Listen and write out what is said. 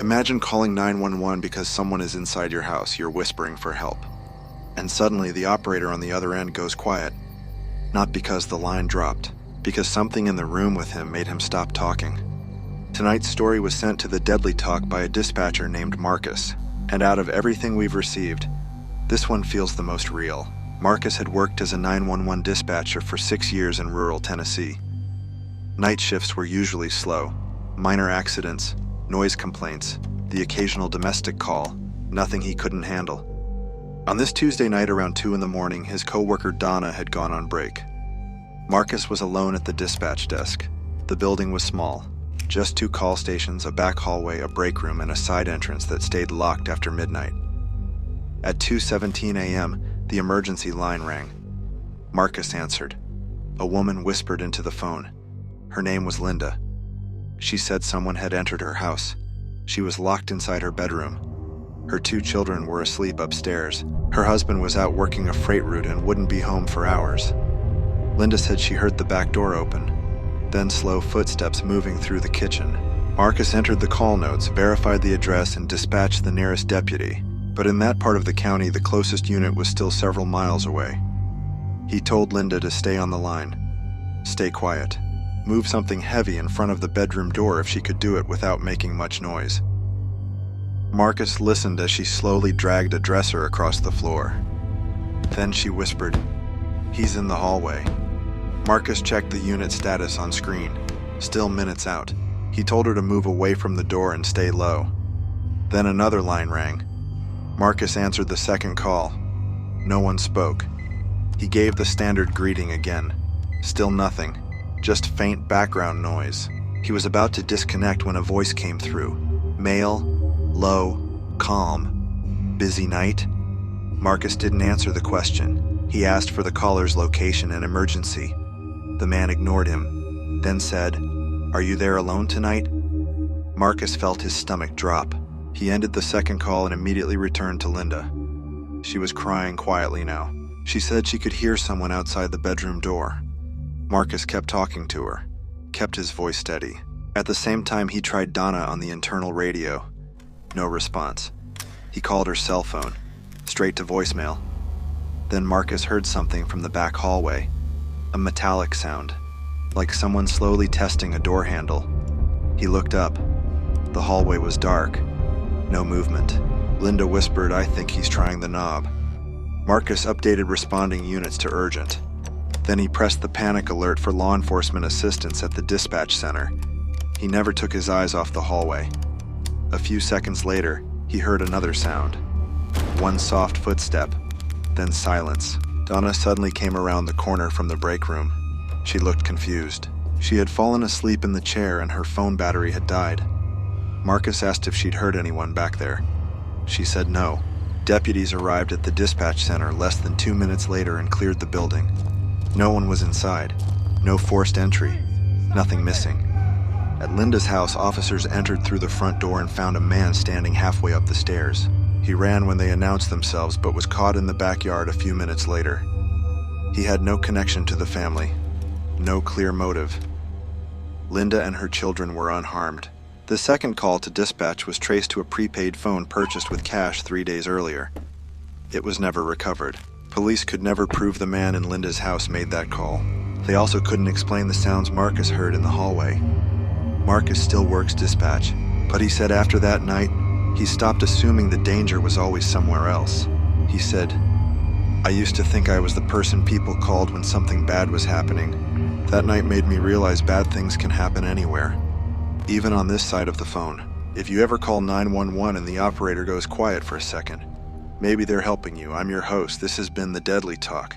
Imagine calling 911 because someone is inside your house, you're whispering for help. And suddenly the operator on the other end goes quiet. Not because the line dropped, because something in the room with him made him stop talking. Tonight's story was sent to the Deadly Talk by a dispatcher named Marcus, and out of everything we've received, this one feels the most real. Marcus had worked as a 911 dispatcher for 6 years in rural Tennessee. Night shifts were usually slow. Minor accidents, noise complaints, the occasional domestic call, nothing he couldn't handle. On this Tuesday night around 2 in the morning, his co-worker Donna had gone on break. Marcus was alone at the dispatch desk. The building was small. Just 2 call stations, a back hallway, a break room, and a side entrance that stayed locked after midnight. At 2:17 a.m., the emergency line rang. Marcus answered. A woman whispered into the phone. Her name was Linda. She said someone had entered her house. She was locked inside her bedroom. Her 2 children were asleep upstairs. Her husband was out working a freight route and wouldn't be home for hours. Linda said she heard the back door open, then slow footsteps moving through the kitchen. Marcus entered the call notes, verified the address, and dispatched the nearest deputy. But in that part of the county, the closest unit was still several miles away. He told Linda to stay on the line. Stay quiet. Move something heavy in front of the bedroom door if she could do it without making much noise. Marcus listened as she slowly dragged a dresser across the floor. Then she whispered, "He's in the hallway." Marcus checked the unit status on screen. Still minutes out. He told her to move away from the door and stay low. Then another line rang. Marcus answered the second call. No one spoke. He gave the standard greeting again. Still nothing. Just faint background noise. He was about to disconnect when a voice came through. Male, low, calm. Busy night? Marcus didn't answer the question. He asked for the caller's location and emergency. The man ignored him, then said, "Are you there alone tonight?" Marcus felt his stomach drop. He ended the second call and immediately returned to Linda. She was crying quietly now. She said she could hear someone outside the bedroom door. Marcus kept talking to her, kept his voice steady. At the same time, he tried Donna on the internal radio. No response. He called her cell phone, straight to voicemail. Then Marcus heard something from the back hallway, a metallic sound, like someone slowly testing a door handle. He looked up. The hallway was dark. No movement. Linda whispered, "I think he's trying the knob." Marcus updated responding units to urgent. Then he pressed the panic alert for law enforcement assistance at the dispatch center. He never took his eyes off the hallway. A few seconds later, he heard another sound. One soft footstep, then silence. Donna suddenly came around the corner from the break room. She looked confused. She had fallen asleep in the chair and her phone battery had died. Marcus asked if she'd heard anyone back there. She said no. Deputies arrived at the dispatch center less than 2 minutes later and cleared the building. No one was inside. No forced entry. Nothing missing. At Linda's house, officers entered through the front door and found a man standing halfway up the stairs. He ran when they announced themselves, but was caught in the backyard a few minutes later. He had no connection to the family. No clear motive. Linda and her children were unharmed. The second call to dispatch was traced to a prepaid phone purchased with cash 3 days earlier. It was never recovered. Police could never prove the man in Linda's house made that call. They also couldn't explain the sounds Marcus heard in the hallway. Marcus still works dispatch, but he said after that night, he stopped assuming the danger was always somewhere else. He said, "I used to think I was the person people called when something bad was happening. That night made me realize bad things can happen anywhere, even on this side of the phone. If you ever call 911 and the operator goes quiet for a second, maybe they're helping you. I'm your host. This has been The Deadly Talk.